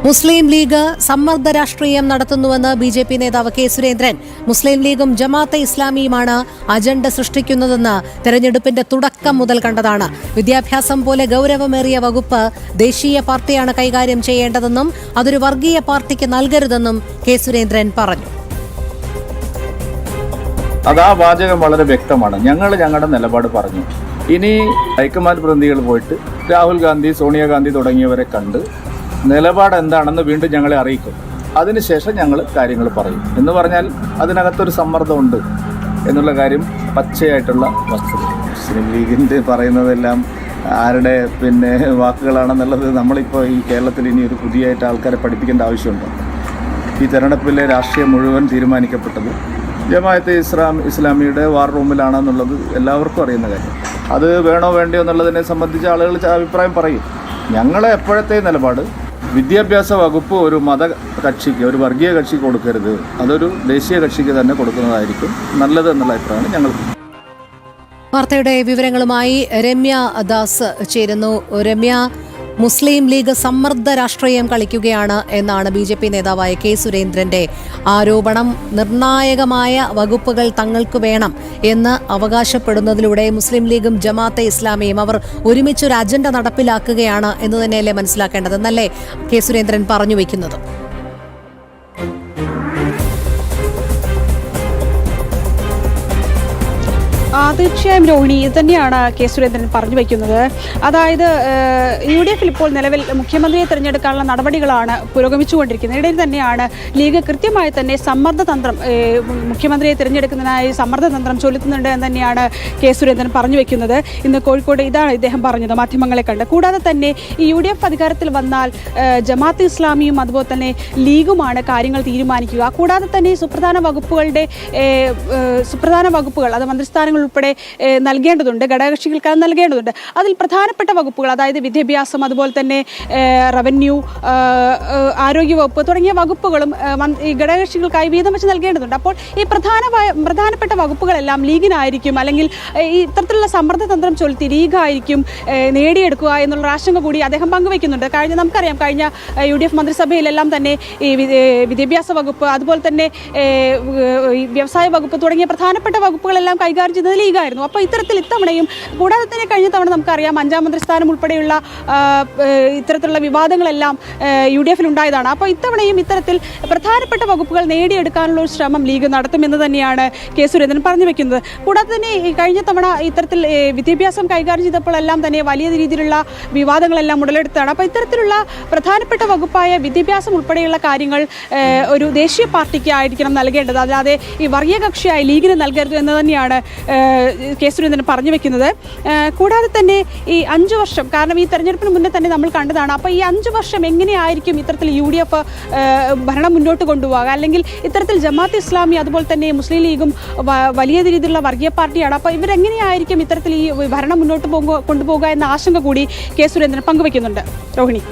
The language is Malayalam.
മുസ്ലിം ലീഗ് സമ്മർദ്ദ രാഷ്ട്രീയം നടത്തുന്നുവെന്ന് ബി.ജെ.പി. നേതാവ് കെ. സുരേന്ദ്രൻ. മുസ്ലിം ലീഗും ജമാഅത്തെ ഇസ്ലാമിയുമാണ് അജണ്ട സൃഷ്ടിക്കുന്നതെന്ന് തെരഞ്ഞെടുപ്പിന്റെ തുടക്കം മുതൽ കണ്ടതാണ്. വിദ്യാഭ്യാസം പോലെ ഗൌരവമേറിയ വകുപ്പ് ദേശീയ പാർട്ടിയാണ് കൈകാര്യം ചെയ്യേണ്ടതെന്നും അതൊരു വർഗീയ പാർട്ടിക്ക് നൽകരുതെന്നും കെ. സുരേന്ദ്രൻ പറഞ്ഞു. ആ വാചകം വളരെ വ്യക്തമാണ്. ഞങ്ങളുടെ നിലപാട് പറഞ്ഞു. ഇനി ഹൈക്കമാൻഡ് പ്രതിനിധികൾ പോയിട്ട് രാഹുൽ ഗാന്ധി, സോണിയാഗാന്ധി തുടങ്ങിയവരെ കണ്ട് നിലപാട് എന്താണെന്ന് വീണ്ടും ഞങ്ങളെ അറിയിക്കും. അതിനുശേഷം ഞങ്ങൾ കാര്യങ്ങൾ പറയും. എന്ന് പറഞ്ഞാൽ അതിനകത്തൊരു സമ്മർദ്ദമുണ്ട് എന്നുള്ള കാര്യം പച്ചയായിട്ടുള്ള വസ്തുത. മുസ്ലിം ലീഗിൻ്റെ പറയുന്നതെല്ലാം ആരുടെ വാക്കുകളാണെന്നുള്ളത് നമ്മളിപ്പോൾ ഈ കേരളത്തിൽ ഇനി ഒരു പുതിയതായിട്ട് ആൾക്കാരെ പഠിപ്പിക്കേണ്ട ആവശ്യമുണ്ട്. ഈ തെരഞ്ഞെടുപ്പിലെ രാഷ്ട്രീയം മുഴുവൻ തീരുമാനിക്കപ്പെട്ടത് ജമാഅത്തെ ഇസ്ലാമിയുടെ വാർ റൂമിലാണെന്നുള്ളത് എല്ലാവർക്കും അറിയുന്ന കാര്യം. അത് വേണോ വേണ്ടയോ എന്നുള്ളതിനെ സംബന്ധിച്ച് ആളുകൾ അഭിപ്രായം പറയും. ഞങ്ങളെ എപ്പോഴത്തെ നിലപാട് വിദ്യാഭ്യാസ വകുപ്പ് ഒരു മത കക്ഷിക്ക്, ഒരു വർഗീയ കക്ഷിക്ക് കൊടുക്കരുത്, അതൊരു ദേശീയ കക്ഷിക്ക് തന്നെ കൊടുക്കുന്നതായിരിക്കും നല്ലത് എന്നുള്ള അഭിപ്രായമാണ് ഞങ്ങൾക്ക്. വാർത്തയുടെ വിവരങ്ങളുമായി രമ്യ ദാസ് ചേരുന്നു. രമ്യ, മുസ്ലിം ലീഗ് സമ്മർദ്ദ രാഷ്ട്രീയം കളിക്കുകയാണ് എന്നാണ് ബി.ജെ.പി. നേതാവായ കെ. സുരേന്ദ്രന്റെ ആരോപണം. നിർണായകമായ വകുപ്പുകൾ തങ്ങൾക്ക് വേണം എന്ന് അവകാശപ്പെടുന്നതിലൂടെ മുസ്ലിം ലീഗും ജമാഅത്തെ ഇസ്ലാമിയും അവർ ഒരുമിച്ചൊരു അജണ്ട നടപ്പിലാക്കുകയാണ് എന്ന് തന്നെയല്ലേ മനസ്സിലാക്കേണ്ടത് എന്നല്ലേ കെ. സുരേന്ദ്രൻ പറഞ്ഞു വയ്ക്കുന്നത്? തീർച്ചയായും രോഹിണി, ഇത് തന്നെയാണ് കെ. സുരേന്ദ്രൻ പറഞ്ഞു വയ്ക്കുന്നത്. അതായത് UDF ഇപ്പോൾ നിലവിൽ മുഖ്യമന്ത്രിയെ തിരഞ്ഞെടുക്കാനുള്ള നടപടികളാണ് പുരോഗമിച്ചുകൊണ്ടിരിക്കുന്നത്. ഇടയിൽ തന്നെയാണ് ലീഗ് കൃത്യമായി തന്നെ സമ്മർദ്ദതന്ത്രം, മുഖ്യമന്ത്രിയെ തിരഞ്ഞെടുക്കുന്നതിനായി സമ്മർദ്ദതന്ത്രം ചൊലുത്തുന്നുണ്ട് എന്ന് തന്നെയാണ് കെ. സുരേന്ദ്രൻ പറഞ്ഞു വയ്ക്കുന്നത്. ഇന്ന് കോഴിക്കോട് ഇതാണ് ഇദ്ദേഹം പറഞ്ഞത് മാധ്യമങ്ങളെ കണ്ട്. കൂടാതെ തന്നെ ഈ UDF അധികാരത്തിൽ വന്നാൽ ജമാഅത്തെ ഇസ്ലാമിയും അതുപോലെ തന്നെ ലീഗുമാണ് കാര്യങ്ങൾ തീരുമാനിക്കുക. കൂടാതെ തന്നെ സുപ്രധാന വകുപ്പുകൾ അത് മന്ത്രിസ്ഥാനങ്ങൾ ഉൾപ്പെടെ നൽകേണ്ടതുണ്ട്, ഘടകകക്ഷികൾക്ക് നൽകേണ്ടതുണ്ട്. അതിൽ പ്രധാനപ്പെട്ട വകുപ്പുകൾ, അതായത് വിദ്യാഭ്യാസം, അതുപോലെ തന്നെ റവന്യൂ, ആരോഗ്യവകുപ്പ് തുടങ്ങിയ വകുപ്പുകളും ഈ ഘടകകക്ഷികൾക്കായി വീതം വെച്ച് നൽകേണ്ടതുണ്ട്. അപ്പോൾ ഈ പ്രധാനപ്പെട്ട വകുപ്പുകളെല്ലാം ലീഗിനായിരിക്കും, അല്ലെങ്കിൽ ഈ ഇത്തരത്തിലുള്ള സമ്മർദ്ദതന്ത്രം ചൊലുത്തി ലീഗായിരിക്കും നേടിയെടുക്കുക എന്നുള്ള ആശങ്ക കൂടി അദ്ദേഹം പങ്കുവയ്ക്കുന്നുണ്ട്. നമുക്കറിയാം കഴിഞ്ഞ UDF മന്ത്രിസഭയിലെല്ലാം തന്നെ ഈ വിദ്യാഭ്യാസ വകുപ്പ്, അതുപോലെ തന്നെ വ്യവസായ വകുപ്പ് തുടങ്ങിയ പ്രധാനപ്പെട്ട വകുപ്പുകളെല്ലാം കൈകാര്യം ചെയ്തത് ലീഗായിരുന്നു. അപ്പോൾ ഇത്തവണയും, കൂടാതെ തന്നെ കഴിഞ്ഞ തവണ നമുക്കറിയാം 5ാം മന്ത്രിസ്ഥാനം ഉൾപ്പെടെയുള്ള ഇത്തരത്തിലുള്ള വിവാദങ്ങളെല്ലാം UDFൽ ഉണ്ടായതാണ്. അപ്പോൾ ഇത്തവണയും ഇത്തരത്തിൽ പ്രധാനപ്പെട്ട വകുപ്പുകൾ നേടിയെടുക്കാനുള്ള ഒരു ശ്രമം ലീഗ് നടത്തുമെന്ന് തന്നെയാണ് കെ. സുരേന്ദ്രൻ പറഞ്ഞു വെക്കുന്നത്. കൂടാതെ തന്നെ കഴിഞ്ഞ തവണ ഇത്തരത്തിൽ വിദ്യാഭ്യാസം കൈകാര്യം ചെയ്തപ്പോഴെല്ലാം തന്നെ വലിയ രീതിയിലുള്ള വിവാദങ്ങളെല്ലാം ഉടലെടുത്താണ്. അപ്പോൾ ഇത്തരത്തിലുള്ള പ്രധാനപ്പെട്ട വകുപ്പായ വിദ്യാഭ്യാസം ഉൾപ്പെടെയുള്ള കാര്യങ്ങൾ ഒരു ദേശീയ പാർട്ടിക്ക് ആയിരിക്കണം നൽകേണ്ടത്, അല്ലാതെ ഈ വർഗീയ കക്ഷിയായി ലീഗിന് നൽകരുത് എന്ന് തന്നെയാണ് കെ. സുരേന്ദ്രൻ പറഞ്ഞു വെക്കുന്നത്. കൂടാതെ തന്നെ ഈ 5 വർഷം, കാരണം ഈ തെരഞ്ഞെടുപ്പിന് മുന്നേ തന്നെ നമ്മൾ കണ്ടതാണ്. അപ്പോൾ ഈ 5 വർഷം എങ്ങനെയായിരിക്കും ഇത്തരത്തിൽ UDF ഭരണം മുന്നോട്ട് കൊണ്ടുപോകുക, അല്ലെങ്കിൽ ഇത്തരത്തിൽ ജമാഅത്തെ ഇസ്ലാമി അതുപോലെ തന്നെ മുസ്ലിം ലീഗും വലിയ രീതിയിലുള്ള വർഗീയ പാർട്ടിയാണ്. അപ്പോൾ ഇവരെങ്ങനെയായിരിക്കും ഇത്തരത്തിൽ ഈ ഭരണം മുന്നോട്ട് കൊണ്ടുപോകുക എന്ന ആശങ്ക കൂടി കെ. സുരേന്ദ്രൻ പങ്കുവയ്ക്കുന്നുണ്ട്. രോഹിണി.